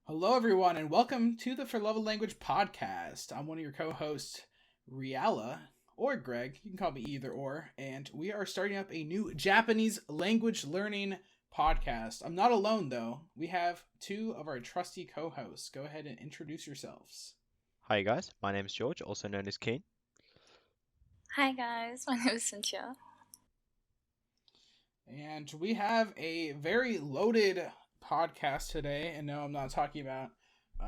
Hello, everyone, and welcome to the For Love of Language podcast. I'm one of your co-hosts, Riala, or Greg. You can call me either or. And we are starting up a new Japanese language learning podcast. I'm not alone, though. We have two of our trusty co-hosts. Go ahead and introduce yourselves. Hi guys, my name is George, also known as Keen. Hi guys, my name is Cynthia. And we have a very loaded podcast today. And no, I'm not talking about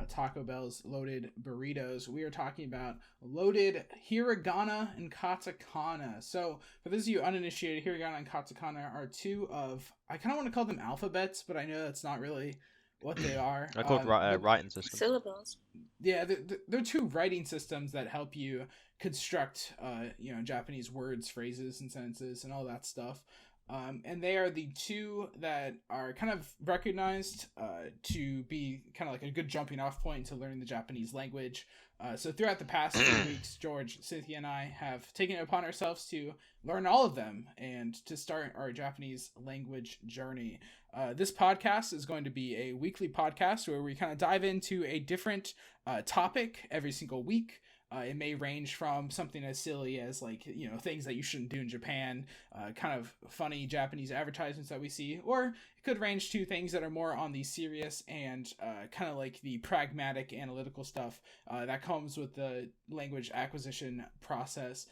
Taco Bell's loaded burritos. We are talking about loaded Hiragana and Katakana. So, for those of you uninitiated, Hiragana and Katakana are two of, I kind of want to call them alphabets, but I know that's not really what they are. They're called writing systems. Syllables. Yeah, they're two writing systems that help you construct, Japanese words, phrases, and sentences, and all that stuff. And they are the two that are kind of recognized to be kind of like a good jumping off point to learning the Japanese language. So throughout the past 2 weeks, George, Cynthia, and I have taken it upon ourselves to learn all of them and to start our Japanese language journey. This podcast is going to be a weekly podcast where we kind of dive into a different topic every single week. It may range from something as silly as things that you shouldn't do in Japan, kind of funny Japanese advertisements that we see, or it could range to things that are more on the serious and kind of like the pragmatic analytical stuff that comes with the language acquisition process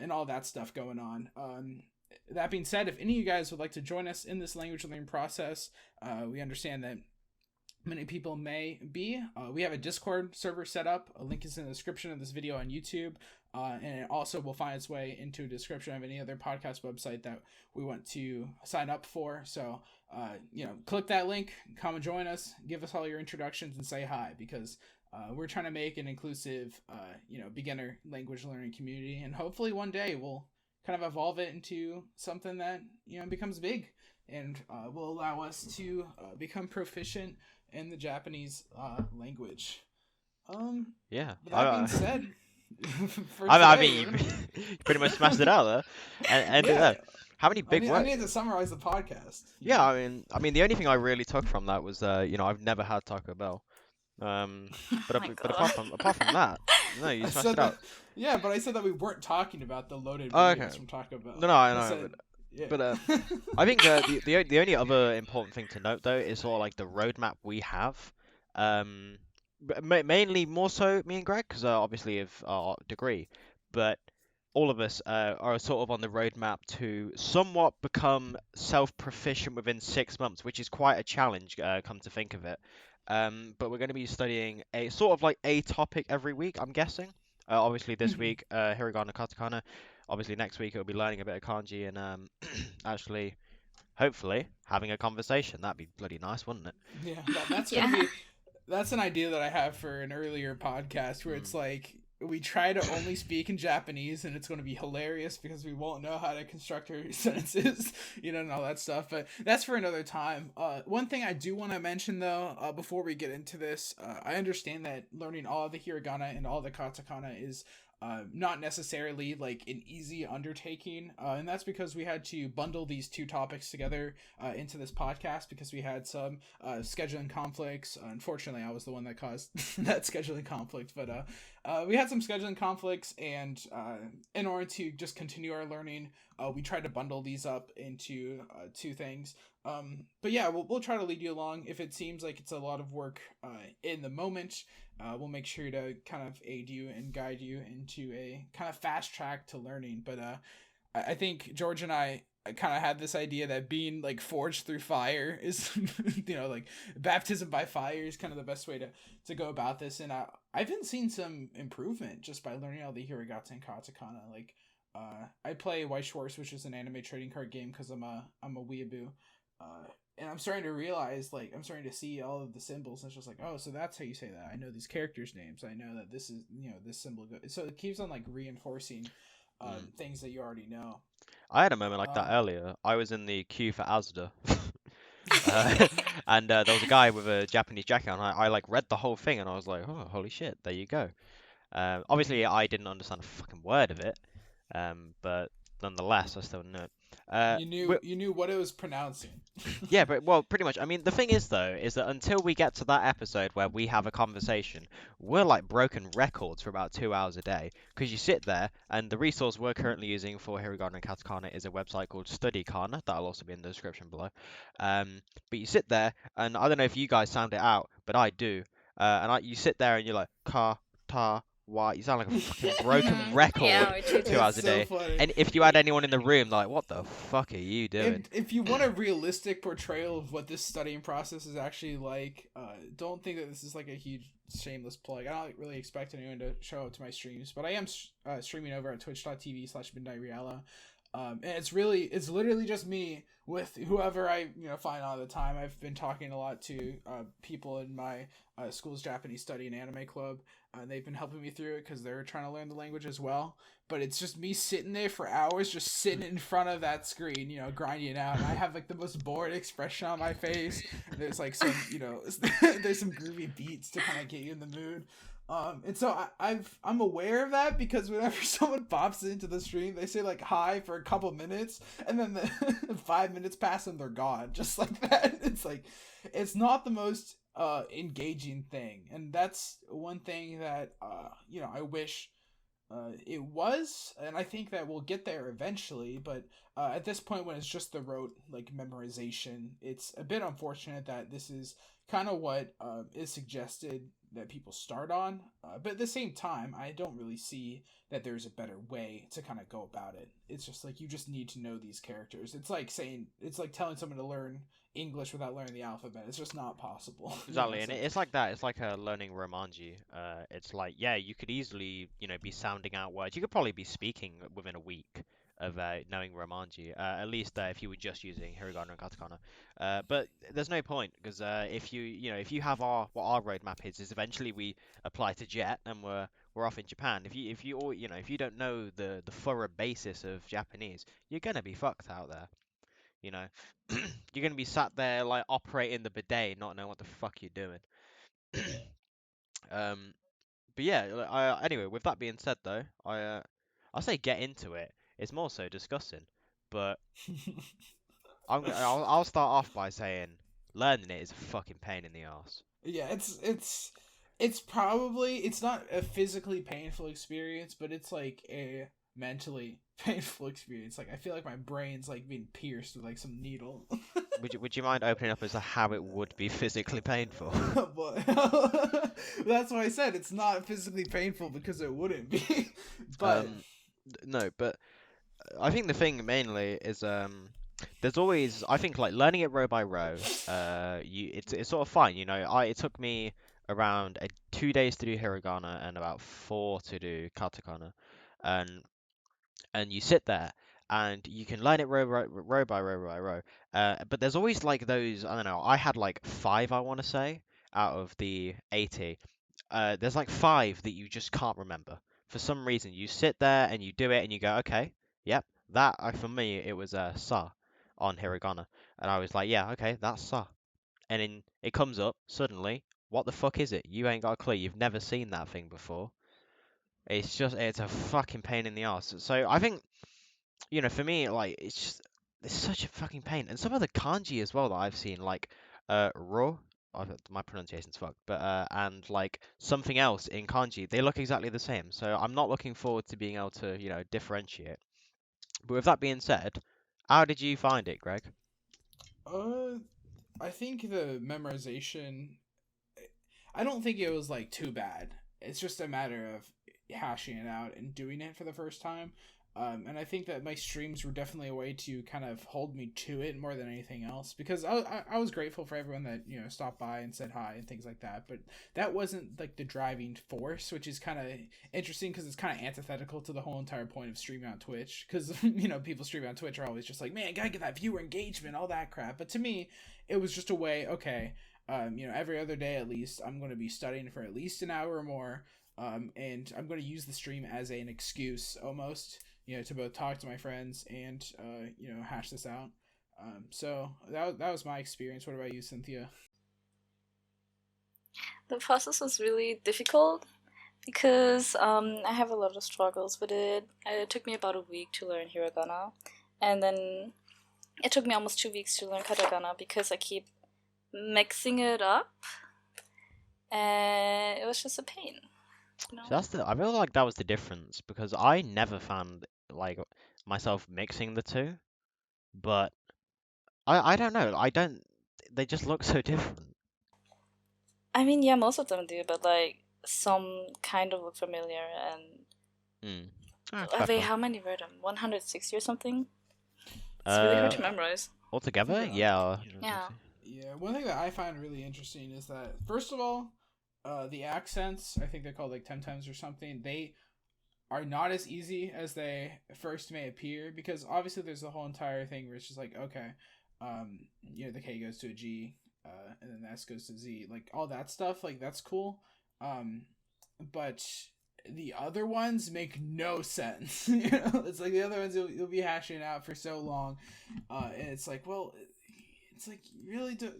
and all that stuff going on. That being said, if any of you guys would like to join us in this language learning process, we understand that many people may be. We have a Discord server set up. A link is in the description of this video on YouTube. And it also will find its way into a description of any other podcast website that we want to sign up for. So, click that link, come and join us, give us all your introductions and say hi, because we're trying to make an inclusive, beginner language learning community. And hopefully one day we'll kind of evolve it into something that, becomes big and will allow us to become proficient in the Japanese language. Yeah. With that being said, You pretty much smashed it out there. And yeah, how many big I words? need to summarize the podcast. Yeah, I mean, the only thing I really took from that was, I've never had Taco Bell. But Oh my but God. apart from that, no, you I smashed said it out. that. Yeah, but I said that we weren't talking about the loaded Oh, okay. burritos from Taco Bell. No, I know, said, yeah. but I think the only other important thing to note though is sort of like the roadmap we have. Mainly more so me and Greg, because obviously of our degree, but all of us are sort of on the roadmap to somewhat become self-proficient within 6 months, which is quite a challenge, come to think of it. But we're going to be studying a sort of like a topic every week, I'm guessing. Obviously this week, Hiragana Katakana. Obviously next week it'll be learning a bit of kanji and actually, hopefully, having a conversation. That'd be bloody nice, wouldn't it? Yeah, that's Yeah. gonna be. That's an idea that I have for an earlier podcast where it's like we try to only speak in Japanese and it's going to be hilarious because we won't know how to construct our sentences, and all that stuff. But that's for another time. One thing I do want to mention though, before we get into this, I understand that learning all the hiragana and all the katakana is not necessarily like an easy undertaking, and that's because we had to bundle these two topics together into this podcast because we had some scheduling conflicts. Unfortunately, I was the one that caused that scheduling conflict, but we had some scheduling conflicts, and in order to just continue our learning, we tried to bundle these up into two things. But yeah, we'll try to lead you along. If it seems like it's a lot of work in the moment, we'll make sure to kind of aid you and guide you into a kind of fast track to learning. But I think George and I kind of had this idea that being like forged through fire is, like baptism by fire is kind of the best way to go about this. And I've been seeing some improvement just by learning all the hiragata and katakana. Like I play White Schwartz, which is an anime trading card game because I'm a weeaboo. And I'm starting to realize, like, I'm starting to see all of the symbols. And it's just like, oh, so that's how you say that. I know these characters' names. I know that this is, this symbol. So it keeps on, like, reinforcing things that you already know. I had a moment like that earlier. I was in the queue for Asda, and there was a guy with a Japanese jacket on. I like read the whole thing, and I was like, oh, holy shit, there you go. Obviously, I didn't understand a fucking word of it, but nonetheless, I still knew it. You knew what it was pronouncing. Yeah, but well, pretty much. I mean, the thing is though, is that until we get to that episode where we have a conversation, we're like broken records for about 2 hours a day. Because you sit there, and the resource we're currently using for Hiragana and Katakana is a website called Study Kana. That'll also be in the description below. But you sit there, and I don't know if you guys sound it out, but I do. You sit there and you're like ka ta wa. You sound like a fucking broken Yeah, record we do. 2 hours It's a so day. funny. And if you had anyone in the room, like, what the fuck are you doing? If you want a realistic portrayal of what this studying process is actually like, don't think that this is like a huge shameless plug. I don't really expect anyone to show up to my streams, but I am streaming over at twitch.tv/midnightreala. And it's literally just me with whoever I find all the time. I've been talking a lot to people in my school's Japanese study and anime club. They've been helping me through it because they're trying to learn the language as well. But it's just me sitting there for hours, just sitting in front of that screen, grinding it out. And I have like the most bored expression on my face. There's like some, there's some groovy beats to kind of get you in the mood. And so I'm aware of that because whenever someone pops into the stream, they say like hi for a couple minutes, and then the 5 minutes pass and they're gone, just like that. It's like, it's not the most engaging thing, and that's one thing that I wish it was, and I think that we'll get there eventually. But at this point, when it's just the rote like memorization, it's a bit unfortunate that this is kind of what is suggested that people start on. But at the same time, I don't really see that there's a better way to kind of go about it. It's just like you just need to know these characters. It's like telling someone to learn English without learning the alphabet. It's just not possible. Exactly, and So it's like that. It's like learning Romanji. It's like, yeah, you could easily, be sounding out words. You could probably be speaking within a week of knowing Romanji. At least if you were just using Hiragana and Katakana. But there's no point because if you have what our roadmap is eventually we apply to Jet and we're off in Japan. If you don't know the thorough basis of Japanese, you're gonna be fucked out there. You know, you're gonna be sat there like operating the bidet, not knowing what the fuck you're doing. um, but yeah, anyway, with that being said, though, I say get into it. It's more so discussing, but I'll start off by saying learning it is a fucking pain in the ass. yeah, it's probably, it's not a physically painful experience, but it's like a mentally painful experience. Like I feel like my brain's like being pierced with like some needle. Would you mind opening up as to how it would be physically painful? But that's why I said it's not physically painful because it wouldn't be. But No, but I think the thing mainly is there's always I think like learning it row by row it's sort of fine, it took me around 2 days to do hiragana and about 4 to do katakana, and you sit there and you can learn it row by row by row, but there's always like those, I don't know, I had like 5, I want to say, out of the 80. There's like 5 that you just can't remember. For some reason, you sit there and you do it and you go, okay, yep, that, for me, it was sa on hiragana. And I was like, yeah, okay, that's sa. And then it comes up suddenly, what the fuck is it? You ain't got a clue. You've never seen that thing before. It's a fucking pain in the ass. So I think, for me, like, it's such a fucking pain. And some of the kanji as well that I've seen, like, ro, my pronunciation's fucked, but and like something else in kanji, they look exactly the same. So I'm not looking forward to being able to, differentiate. But with that being said, how did you find it, Greg? uh, I think the memorization, I don't think it was like too bad. It's just a matter of hashing it out and doing it for the first time. And I think that my streams were definitely a way to kind of hold me to it more than anything else, because I was grateful for everyone that stopped by and said hi and things like that, but that wasn't like the driving force, which is kind of interesting because it's kind of antithetical to the whole entire point of streaming on Twitch, because people streaming on Twitch are always just like, man, gotta get that viewer engagement, all that crap. But to me, it was just a way, okay, every other day at least, I'm going to be studying for at least an hour or more, and I'm going to use the stream as an excuse almost, to both talk to my friends and, hash this out. So that was my experience. What about you, Cynthia? The process was really difficult because I have a lot of struggles with it. It took me about a week to learn hiragana, And then it took me almost 2 weeks to learn katakana because I keep mixing it up, and it was just a pain. You know? So I feel like that was the difference because I never found like myself mixing the two, but I don't know. I don't. They just look so different. I mean, yeah, most of them do, but like some kind of look familiar. And Hmm. Fair wait, play. how many were them? 160 or something? It's really hard Uh, to memorize. I think altogether, around. yeah, Yeah. 160. Yeah, one thing that I find really interesting is that first of all, the accents, I think they're called like temtems or something. They are not as easy as they first may appear because obviously there's the whole entire thing where it's just like okay, the K goes to a G, and then the S goes to Z, like all that stuff, like that's cool, um, but the other ones make no sense. It's like the other ones you'll be hashing out for so long, and it's like well, it's like really do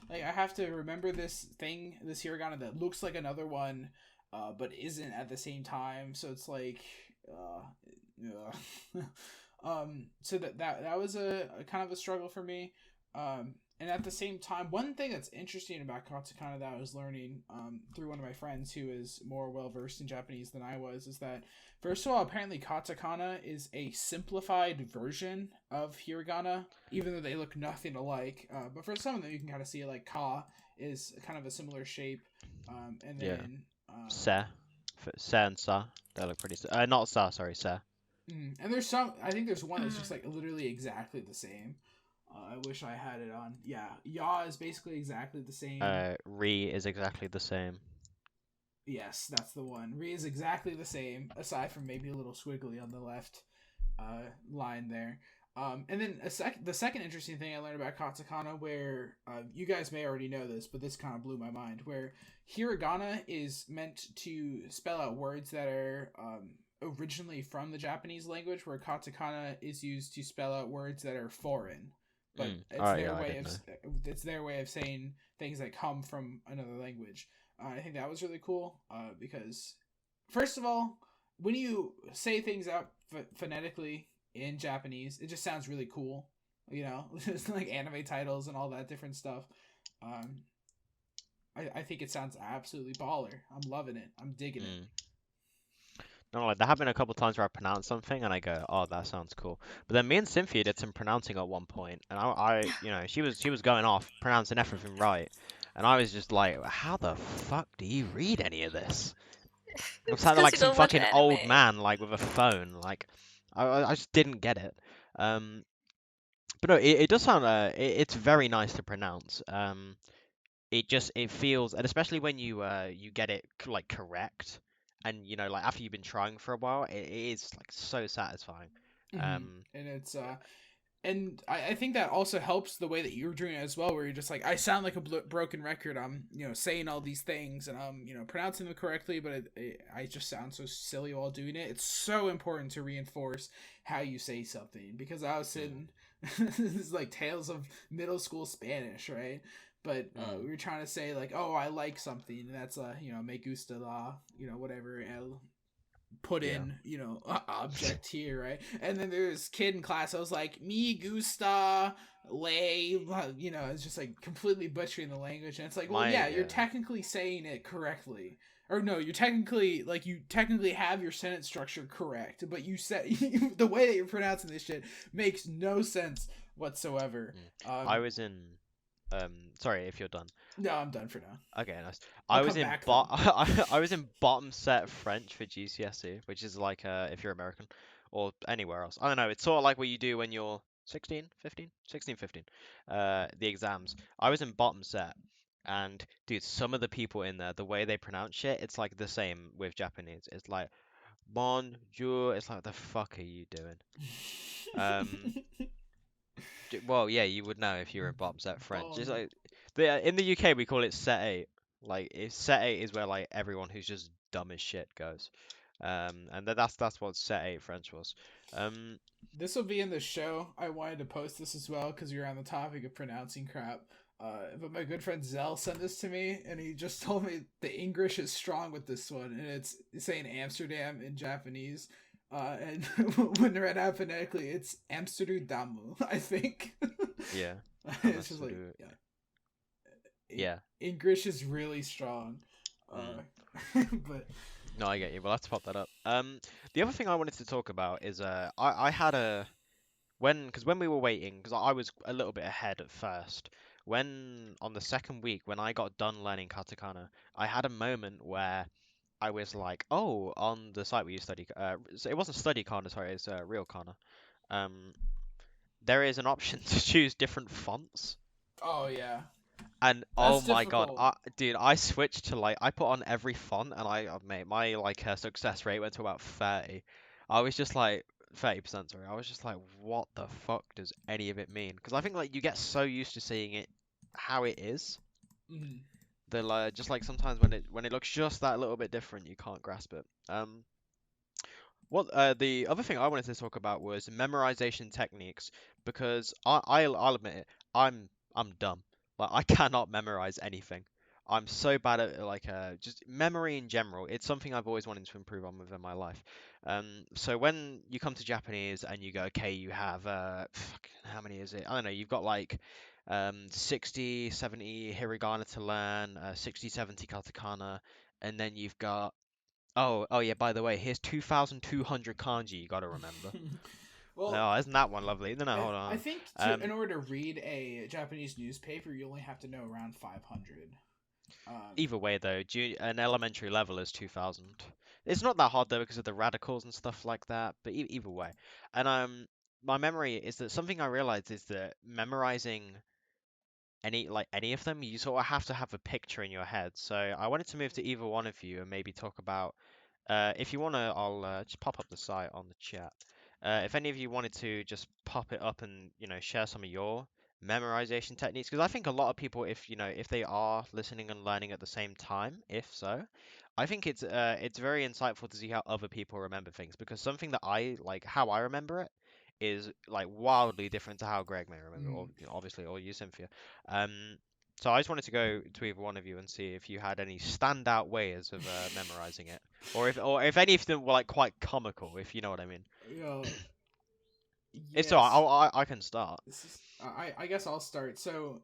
like I have to remember this thing, this hiragana that looks like another one, but isn't at the same time. So it's like, so that was a kind of a struggle for me. And at the same time, one thing that's interesting about katakana that I was learning through one of my friends who is more well versed in Japanese than I was is that first of all, apparently katakana is a simplified version of hiragana, even though they look nothing alike. But for some of them, you can kind of see like ka is kind of a similar shape, and Yeah. then Se, Se and Sa, they look pretty. Not Sa, sorry, Se. and there's some. I think there's one that's just Mm. like literally exactly the same. I wish I had it on. Yeah, ya is basically exactly the same. Re is exactly the same. Yes, that's the one. Ri is exactly the same, aside from maybe a little squiggly on the left line there. And then the second interesting thing I learned about katakana, where you guys may already know this, but this kind of blew my mind, where hiragana is meant to spell out words that are originally from the Japanese language, where katakana is used to spell out words that are foreign. But Oh yeah, I didn't know. it's their way of saying things that come from another language. I think that was really cool because, first of all, when you say things out phonetically in Japanese, it just sounds really cool. Just like anime titles and all that different stuff. Um, I think it sounds absolutely baller. I'm loving it. I'm digging it. Mm. No, like there have been a couple times where I pronounce something and I go, "Oh, that sounds cool." But then me and Cynthia did some pronouncing at one point, and she was going off pronouncing everything right, and I was just like, "How the fuck do you read any of this?" I'm It's sounding because like you some don't watch fucking old anime. man like with a phone. Like I just didn't get it. Um, but no, it does sound it's very nice to pronounce. It feels, and especially when you get it like correct, and like after you've been trying for a while, it is like so satisfying. And it's and I think that also helps the way that you're doing it as well, where you're just like, I sound like a broken record. I'm saying all these things and I'm pronouncing them correctly, but I just sound so silly while doing it. It's so important to reinforce how you say something because I was Mm, sitting. This is like tales of middle school Spanish, right? But mm, we were trying to say like, oh, I like something, and that's me gusta la, whatever el put yeah, in object here, right? And then there's kid in class, I was like me gusta lay, it's just like completely butchering the language, and it's like, well, my yeah, you're yeah. technically saying it correctly, or no, you technically have your sentence structure correct, but you said the way that you're pronouncing this shit makes no sense whatsoever. Mm. I um was in sorry if you're done. no, I'm done for now. Okay, nice. I'll I was come in back though. I was in bottom set French for GCSE, which is like if you're American or anywhere else. I don't know. It's sort of like what you do when you're 16, 15, 16, 15. The exams. I was in bottom set, and dude, some of the people in there, the way they pronounce shit, it's like the same with Japanese. It's like bonjour. It's like the fuck are you doing? Um, well, yeah, you would know if you were in bottom set French. It's Bon. like in the UK we call it set eight. Like set eight is where like everyone who's just dumb as shit goes. And that's what set eight French was. Um, This will be in the show. I wanted to post this as well because you're on the topic of pronouncing crap. But my good friend Zell sent this to me, and he just told me the English is strong with this one, and it's saying Amsterdam in Japanese. And when read out phonetically, it's Amsterdamu, I think. Yeah. It's just like, Amasudu. yeah. Yeah. English is really strong. Mm. But No, I get you. We'll have to pop that up. The other thing I wanted to talk about is I had a when we were waiting, because I was a little bit ahead at first. When on the second week, when I got done learning katakana, I had a moment where I was like, oh, on the site where you study, so it wasn't study Kana, sorry, it's real Kana. Um, there is an option to choose different fonts. oh yeah, And oh that's my god, difficult. dude, I switched to like I put on every font, and mate, my like success rate went to about 30. I was just like 30%, sorry. I was just like, what the fuck does any of it mean? Because I think like you get so used to seeing it how it is Mm. that like just like sometimes when it looks just that little bit different, you can't grasp it. What the other thing I wanted to talk about was memorization techniques because I'll admit it, I'm dumb. Like I cannot memorize anything. I'm so bad at like just memory in general. It's something I've always wanted to improve on within my life. So when you come to Japanese and you go, okay, you have how many is it? I don't know. You've got like 60, 70 hiragana to learn, 60, 70 katakana, and then you've got oh yeah, by the way, here's 2,200 kanji you gotta remember. Well, Oh, isn't that one lovely? No, I hold I on. think in order to read a Japanese newspaper, you only have to know around 500. Either way though, an elementary level is 2,000. It's not that hard though because of the radicals and stuff like that, but either way. And my memory is that something I realized is that memorizing any of them, you sort of have to have a picture in your head. So I wanted to move to either one of you and maybe talk about if you want to, I'll just pop up the site on the chat. If any of you wanted to just pop it up and, share some of your memorization techniques, because I think a lot of people, if they are listening and learning at the same time, if so, I think it's very insightful to see how other people remember things, because something that I like, how I remember it, is like wildly different to how Greg may remember, or mm. obviously, or you, Cynthia. So I just wanted to go to either one of you and see if you had any standout ways of memorizing it. Or if any of them were like quite comical, if you know what I mean. You know, It's alright. yes. I can start. This is I guess I'll start. So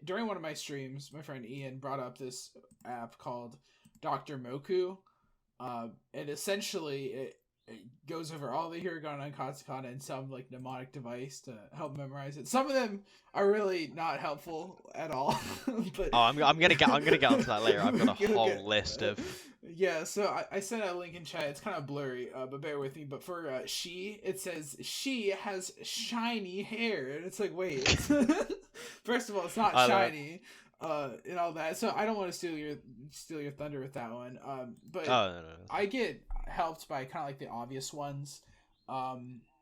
during one of my streams, my friend Ian brought up this app called Doctor Moku. And essentially it goes over all the hiragana and katakana and some like mnemonic device to help memorize it. Some of them are really not helpful at all. But Oh, I'm gonna get onto that later. I've got a okay. whole list of. Yeah, so I sent a link in chat. It's kind of blurry, but bear with me. But for she, it says she has shiny hair, and it's like, wait. First of all, it's not I love it. shiny, and all that. So I don't want to steal your thunder with that one. But Oh no, no, no. I get helped by kind of like the obvious ones.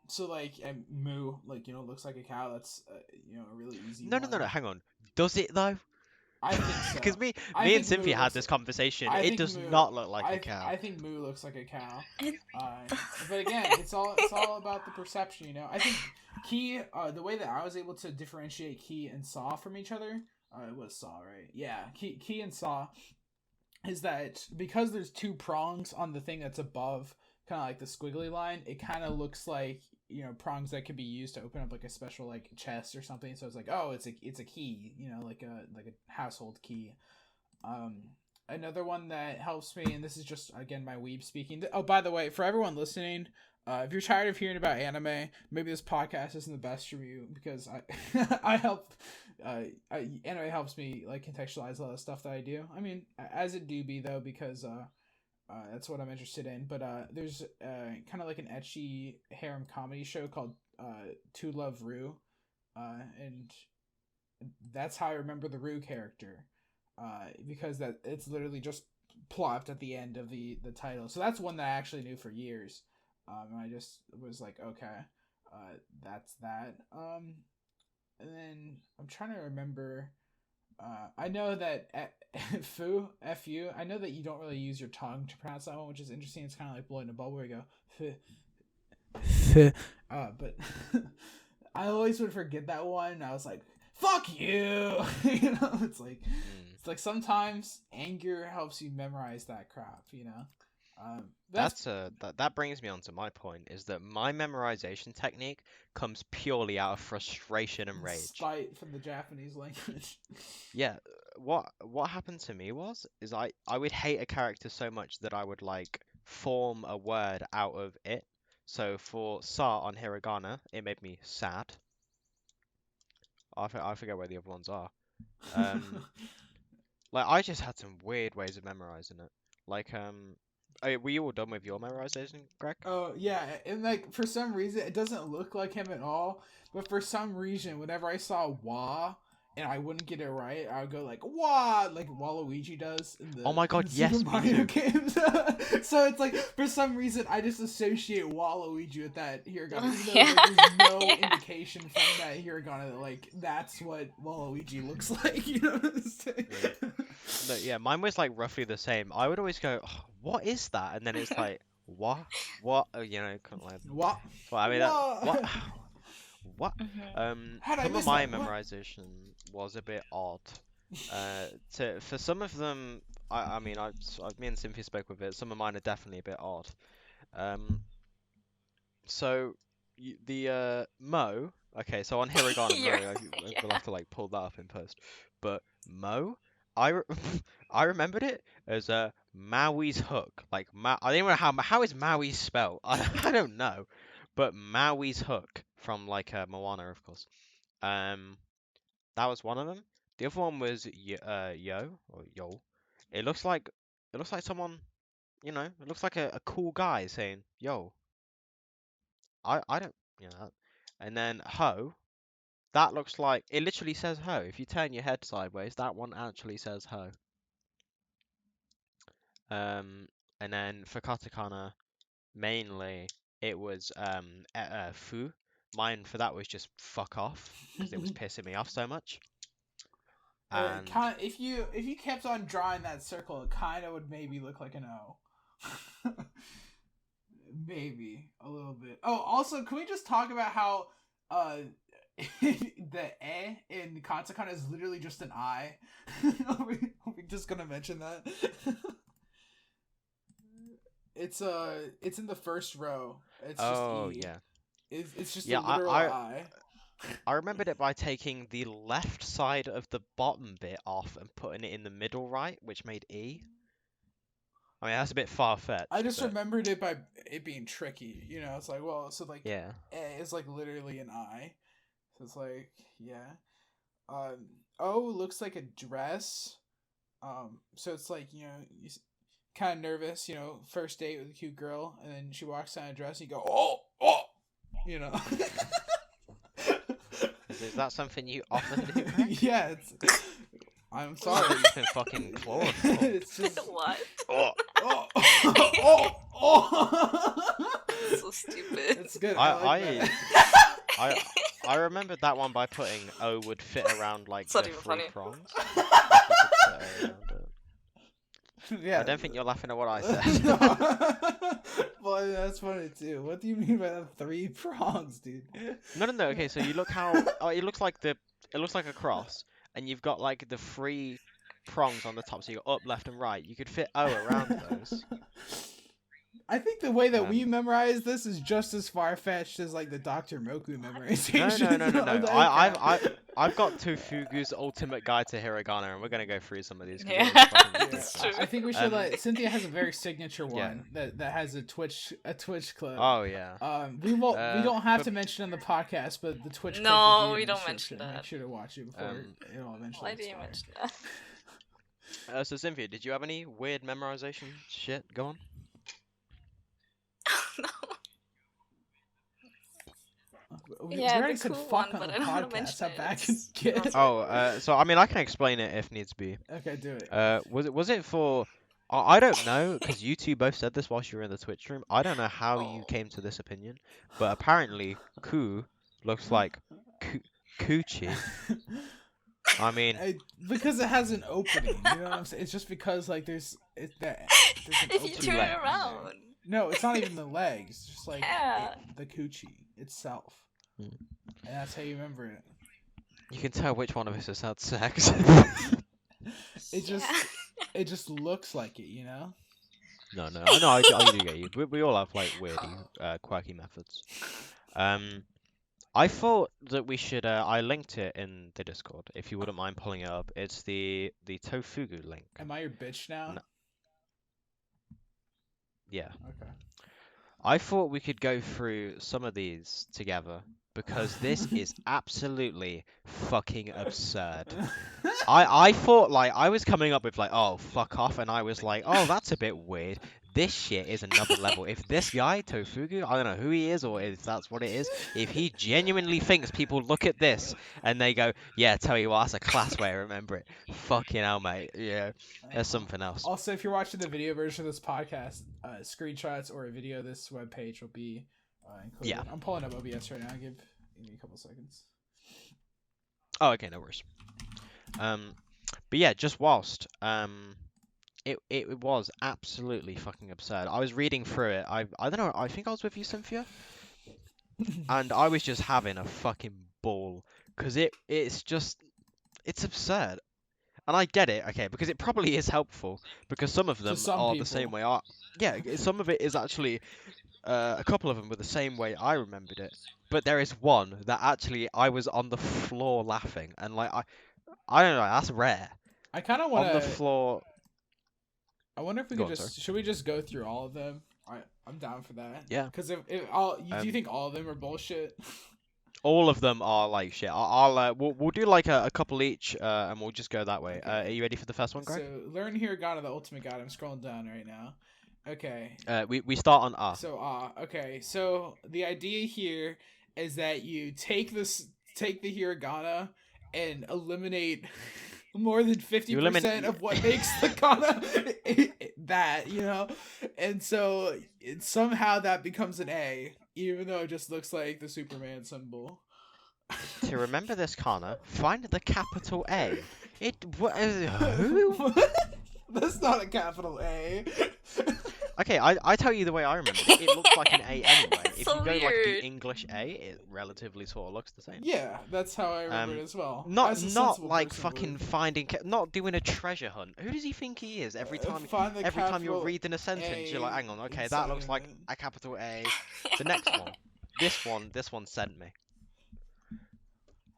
So like moo, like looks like a cow. That's a really easy No, no, no, no. one. Hang on. Does it though? I think Because so. me, I me and think moo Cynthia had looks. this conversation. I It think does moo. not look like a cow. I think moo looks like a cow. It, Uh, but again, it's all about the perception. I think key. The way that I was able to differentiate key and saw from each other. It was saw, right? Yeah, key and saw is that because there's two prongs on the thing that's above, kind of like the squiggly line. It kind of looks like prongs that could be used to open up like a special like chest or something. So it's like, oh, it's a key. Like a household key. Um, Another one that helps me, and this is just again my weeb speaking. Oh, by the way, for everyone listening, if you're tired of hearing about anime, maybe this podcast isn't the best for you because I I help. Anime helps me like contextualize a lot of stuff that I do. I mean, as it do be though, because that's what I'm interested in. But there's kind of like an ecchi harem comedy show called To Love Rue, and that's how I remember the Rue character, because that it's literally just plopped at the end of the title. So that's one that I actually knew for years, and I just was like, okay, that's that. And then I'm trying to remember. I know that fu I know that you don't really use your tongue to pronounce that one, which is interesting. It's kind of like blowing a bubble where you go but I always would forget that one. And I was like, "Fuck you!" It's like Mm. sometimes anger helps you memorize that crap. That's That brings me on to my point, is that my memorization technique comes purely out of frustration and rage. spite from the Japanese language. Yeah, what happened to me is I would hate a character so much that I would like form a word out of it. So for sa on hiragana, it made me sad. I forget where the other ones are. Um, like I just had some weird ways of memorizing it. Like were you all done with your memorization, Greg? Oh yeah, and like for some reason it doesn't look like him at all. But for some reason, whenever I saw Wah and I wouldn't get it right, I would go like Wah, like Waluigi does in Oh my God, the yes, Super me Mario too. games. So it's like for some reason I just associate Waluigi with that hiragana, even though like, there's no indication from that hiragana that like that's what Waluigi looks like. You know what I'm saying? No, yeah, mine was like roughly the same. I would always go, "Oh, what is that?" And then it's like, what? You know, kind of like. Wah, Well, I mean, what? Wah. What? How'd I Some of miss my that? What? memorization was a bit odd. For some of them, I mean, me and Cynthia spoke with it. Some of mine are definitely a bit odd. Um, so the Mo. Okay, so on Hiragana Mo, You're, we'll yeah. have to like pull that up in post. But Mo, I re I remembered it as Maui's hook. Like I don't know how is Maui spelled. I don't know, but Maui's hook from like Moana, of course. Um, that was one of them. The other one was Yo or Yo. It looks like someone, it looks like a cool guy saying Yo. I don't, And then Ho, that looks like it literally says Ho. If you turn your head sideways, that one actually says Ho. Um, and then for katakana, mainly it was Fu. Mine for that was just fuck off because it was pissing me off so much. And Kind if you kept on drawing that circle, it kind of would maybe look like an O. Maybe a little bit. Oh, also, can we just talk about how the E in katakana is literally just an I? are we just gonna mention that? It's in the first row. It's just oh E. yeah, It's just a yeah. literal I. I remembered it by taking the left side of the bottom bit off and putting it in the middle right, which made E. I mean, that's a bit I far-fetched, just but remembered it by it being tricky. You know, it's like, well, so like yeah. A is like literally an I. So it's like, yeah. O looks like a dress. So it's like, you know, you kind of nervous, you know, first date with a cute girl, and then she walks down a dress, and you go, oh, you know. Is that something you often do, Greg? Yeah, I'm sorry. You've been fucking clawed for. It's just What? Oh. oh. So stupid. It's good. I like I I remembered that one by putting O would fit around like It's the not even three funny. prongs. If you could fit around it. Yeah. I don't think you're laughing at what I said. Well, that's funny too. What do you mean by the 3 prongs, dude? No. Okay, so you look how it looks like a cross, and you've got like the 3 prongs on the top, so you got up, left, and right. You could fit O around those. I think the way that we Um, memorize this is just as far fetched as like the Dr. Moku memorization. No. I've got ToFuGu's Ultimate Guide to Hiragana, and we're gonna go through some of these. 'Cause it Yeah, is fucking Yeah, it's ridiculous. true. I think we should let Cynthia has a very signature one Yeah. that has a Twitch clip. Oh yeah. We don't have but- to mention it on the podcast, but the Twitch clip No, will be we in the don't mention description. that. Make sure to watch it before it'll eventually Why do you expire. mention that? So Cynthia, did you have any weird memorization shit? Go on. No. We Yeah, already the said cool fuck one, on but the I don't wanna podcast. mention How it. bad can it get? Oh, so I mean, I can explain it if needs be. Okay, do it. Was it for? I don't know, because you two both said this whilst you were in the Twitch stream. I don't know how you Oh. came to this opinion, but apparently, Ku looks like Coochie. I mean, because it has an opening. You know what I'm saying? It's just because like there's an If you opening turn legs. it around. No, it's not even the legs. It's just like Yeah. the coochie itself. Hmm. And that's how you remember it. you can tell which one of us has had sex. It just looks like it, you know? No, no, I know, I do get you. We all have like weirdy, quirky methods. I thought that we should. I linked it in the Discord. If you wouldn't mind pulling it up, it's the ToFuGu link. Am I your bitch now? Yeah. Okay. I thought we could go through some of these together because this is absolutely fucking absurd. I thought like I was coming up with like, oh fuck off, and I was like, oh that's a bit weird. This shit is another level. If this guy ToFuGu, I don't know who he is or if that's what it is, if he genuinely thinks people look at this and they go, yeah, tell you what, that's a class way to remember it. Fucking hell, mate. Yeah, there's something else. Also, if you're watching the video version of this podcast, screenshots or a video of this webpage will be included. Yeah. I'm pulling up OBS right now. Give me a couple seconds. Oh, okay, no worries. But yeah, just whilst it was absolutely fucking absurd. I was reading through it. I don't know. I think I was with you, Cynthia, and I was just having a fucking ball because it's absurd, and I get it. Okay, because it probably is helpful because some of them some are people. the same way. Some of it is actually a couple of them were the same way I remembered it. But there is one that actually I was on the floor laughing, and like I don't know. That's rare. I kind of want On the floor. I wonder if we could should we just go through all of them? I'm down for that. Yeah. Because do you think all of them are bullshit? All of them are like shit. We'll do like a couple each, and we'll just go that way. Okay. Are you ready for the first one, Greg? So learn Hiragana, the ultimate guide. I'm scrolling down right now. Okay. We start on A. So okay. So the idea here is that you take the Hiragana and eliminate more than 50% of what makes the Kana that, you know? And so somehow that becomes an A, even though it just looks like the Superman symbol. To remember this Kana, find the capital A. Who? That's not a capital A. Okay, I tell you the way I remember it. It looks like an A anyway. If so you go weird. like the English A, it relatively sort of looks the same. Yeah, that's how I remember it as well. Not like fucking finding, not doing a treasure hunt. Who does he think he is? Every time you're reading a sentence, you're like, hang on, okay, that looks like a capital A. The next one, this one sent me.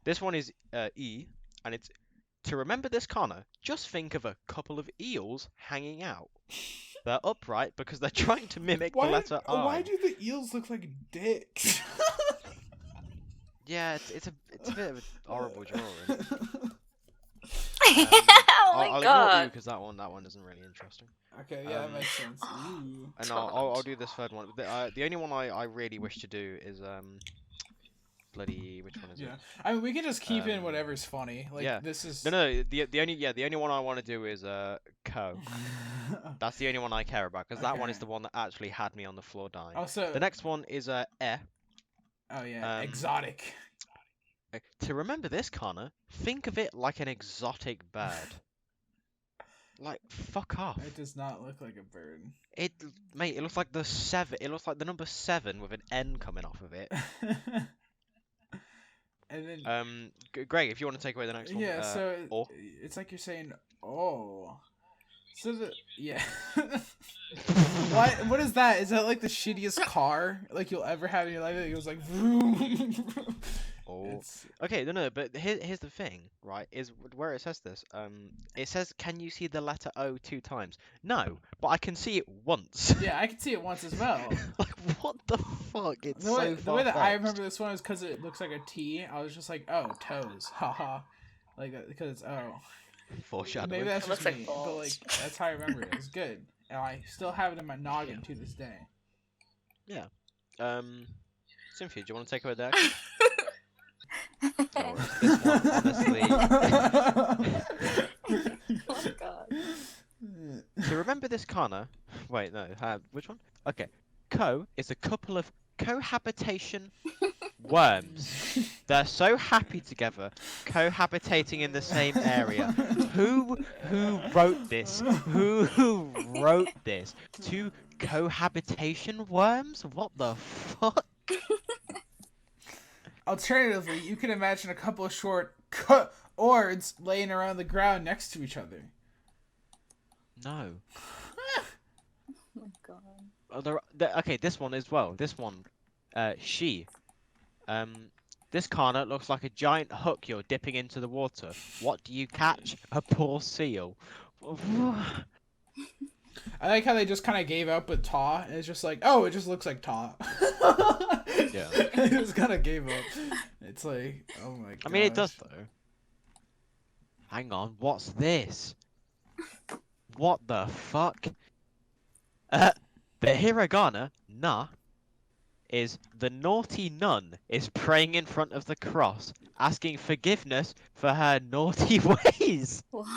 This one is E, and it's to remember this Kana. Just think of a couple of eels hanging out. They're upright because they're trying to mimic the letter I. Why do the eels look like dicks? Yeah, it's a bit of a horrible drawing. Oh my I'll god. ignore you because that one isn't really interesting. Okay, yeah, that makes sense. Ooh. And I'll do this third one. The only one I really wish to do is bloody which one is it? I mean, we can just keep in whatever's funny. Like yeah. this is No. The only one I want to do is Ko. That's the only one I care about because that one is the one that actually had me on the floor dying. Also, the next one is E. Oh yeah, exotic. To remember this, Kana, think of it like an exotic bird. Like, fuck off. It does not look like a bird. Mate, it looks like the 7. It looks like the number 7 with an N coming off of it. And then Greg, if you want to take away the next one. Yeah, so or. It's like you're saying, oh. So yeah. What is that? Is that like the shittiest car like you'll ever have in your life? It goes like vroom. Oh. Okay, no, but here's the thing, right? Is where it says this. It says, "Can you see the letter O 2 times?" No, but I can see it once. Yeah, I can see it once as well. Like, what the fuck? It's the way that I remember this one is because it looks like a T. I was just like, oh, toes, haha, like because it's O. Foreshadowing. Maybe that's just like me, but like that's how I remember it. It was good, and I still have it in my noggin to this day. Yeah. Cynthia, do you want to take away that? No, this one, honestly. Oh my god. To remember this Kana. Wait, no. Which one? Okay. Ko is a couple of cohabitation worms. They're so happy together, cohabitating in the same area. Who wrote this? Who wrote this? 2 cohabitation worms? What the fuck? Alternatively, you can imagine a couple of short oards laying around the ground next to each other. No. Okay, this one as well. This one, she. Um, this Kana looks like a giant hook you're dipping into the water. What do you catch? A poor seal. I like how they just kind of gave up with Ta, and it's just like, oh, it just looks like Ta. Yeah. They just kind of gave up. It's like, oh my gosh. I mean, it does though. Hang on, what's this? What the fuck? The hiragana na is the naughty nun is praying in front of the cross, asking forgiveness for her naughty ways. What?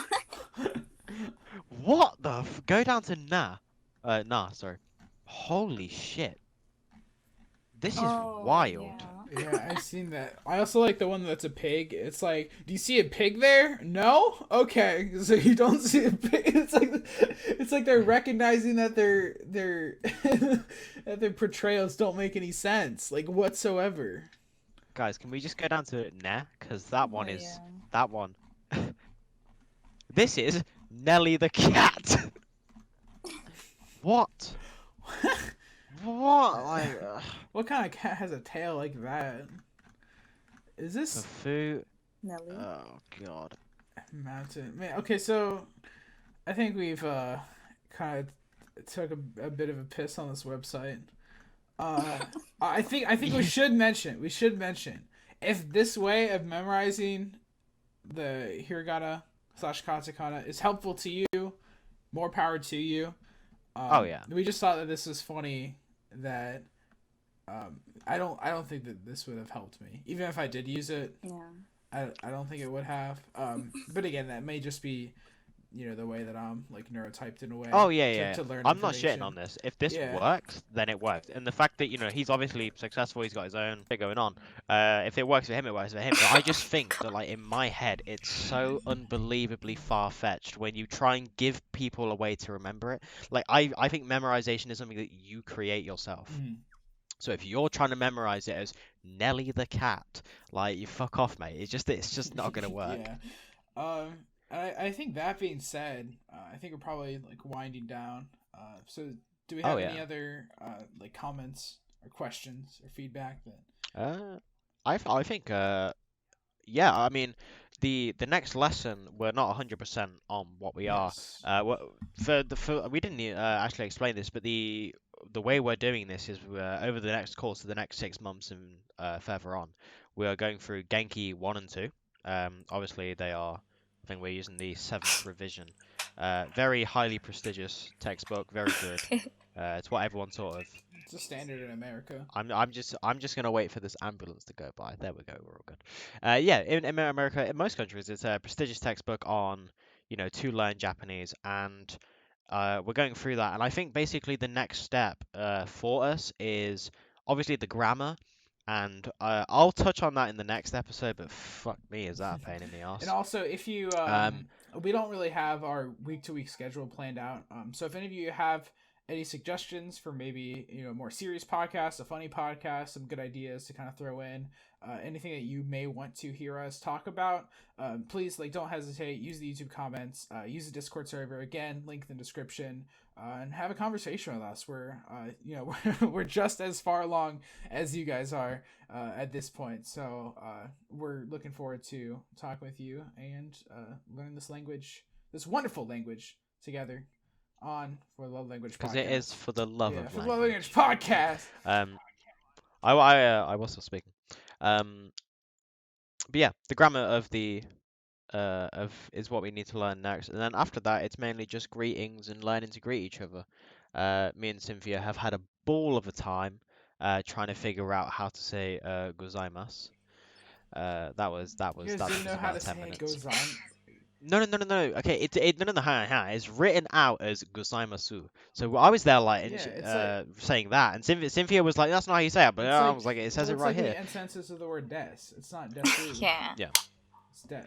What the go down to na. Sorry. Holy shit. This is wild. Yeah, I've seen that. I also like the one that's a pig. It's like, do you see a pig there? No? Okay. So you don't see a pig. It's like they're recognizing that that their portrayals don't make any sense, like whatsoever. Guys, can we just go down to nah? Because that one Oh, is yeah. that one. This is Nelly the cat. What? What? Like, What kind of cat has a tail like that? Is this ToFu? Nelly. Oh god. mountain? Man, okay, so I think we've kind of took a bit of a piss on this website. I think we should mention if this way of memorizing the hiragana / katakana is helpful to you, more power to you. Oh yeah. We just thought that this was funny. That I don't think that this would have helped me, even if I did use it. Yeah. I don't think it would have. But again, that may just be, the way that I'm like neurotyped in a way. Oh yeah. To learn I'm not information. shitting on this. If this Yeah. works, then it works. And the fact that he's obviously successful, he's got his own thing going on. If it works for him, it works for him. But I just think that like in my head, it's so unbelievably far fetched when you try and give people a way to remember it. Like I think memorization is something that you create yourself. Mm. So if you're trying to memorize it as Nelly the cat, like you fuck off, mate. It's just not gonna work. Yeah. I think that being said, I think we're probably like winding down. So do we have any other like comments or questions or feedback that? I think yeah. I mean, the next lesson we're not 100% on what we are. Yes. For we didn't actually explain this, but the way we're doing this is over the next course of the next 6 months and further on, we are going through Genki 1 and 2. Obviously they are. I think we're using the 7th revision. Very highly prestigious textbook, very good. It's what everyone sort of. It's a standard in America. I'm just gonna wait for this ambulance to go by. There we go, we're all good. Yeah, in America, in most countries, it's a prestigious textbook on to learn Japanese, and we're going through that. And I think basically the next step for us is obviously the grammar. And I'll touch on that in the next episode, but fuck me, is that a pain in the ass. And also, if you we don't really have our week-to-week schedule planned out. So if any of you have any suggestions for maybe more serious podcasts, a funny podcast, some good ideas to kind of throw in, anything that you may want to hear us talk about, please don't hesitate. Use the YouTube comments, use the Discord server, again, link in the description, and have a conversation with us. We're we're just as far along as you guys are at this point, so we're looking forward to talking with you and learn this wonderful language together on For the Love Language podcast. Because it is for the love of For the language. Love Language podcast. I was still speaking. But yeah, the grammar of the is what we need to learn next, and then after that, it's mainly just greetings and learning to greet each other. Me and Cynthia have had a ball of a time trying to figure out how to say gozaimasu. That was You guys didn't know how about to 10 say minutes. gozan. No. Okay, it's written out as gozaimasu. So I was there saying that, and Cynthia was like, "That's not how you say it," but I was like, "It says it right here." The end sentences of the word des. It's not desu. Yeah. Yeah. It's des.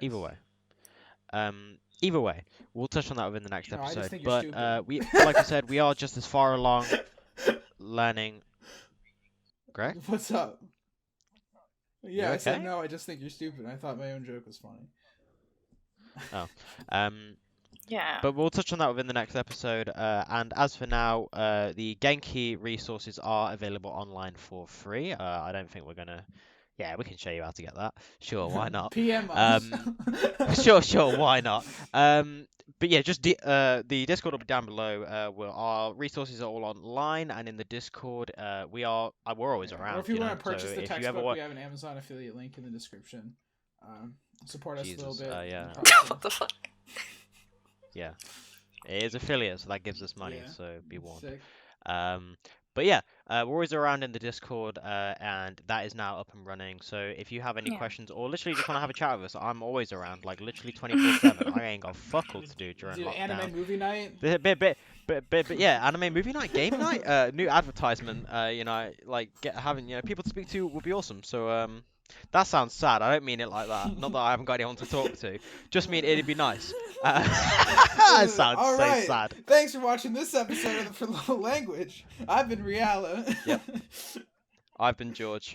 Either way, we'll touch on that within the next No, I just episode. think you're But we, like I said, we are just as far along learning. Greg? What's up? Yeah, You I said okay? no. I just think you're stupid. I thought my own joke was funny. Oh, Yeah. But we'll touch on that within the next episode. And as for now, the Genki resources are available online for free. I don't think we're gonna. Yeah, we can show you how to get that. Sure, why not? PM us. Sure, why not? But yeah, just the Discord will be down below. Our resources are all online, and in the Discord, we're always Yeah, around. or if you want to So purchase the if you ever textbook, want, we have an Amazon affiliate link in the description. Support us a Jesus, little bit. yeah, What the fuck? yeah, it is affiliate, so that gives us money. Yeah. So be warned. Sick. But yeah, we're always around in the Discord, and that is now up and running. So if you have any Yeah. questions or literally just want to have a chat with us, I'm always around, like literally 24/7. I ain't got fuck all to do during Do lockdown. anime movie night. But yeah, anime movie night, game night, new advertisement. Like having people to speak to would be awesome. So that sounds sad. I don't mean it like that. Not that I haven't got anyone to talk to. Just mean it'd be nice. That sounds All so right. sad. Thanks for watching this episode of the For Low Language. I've been Riala. Yep. I've been George.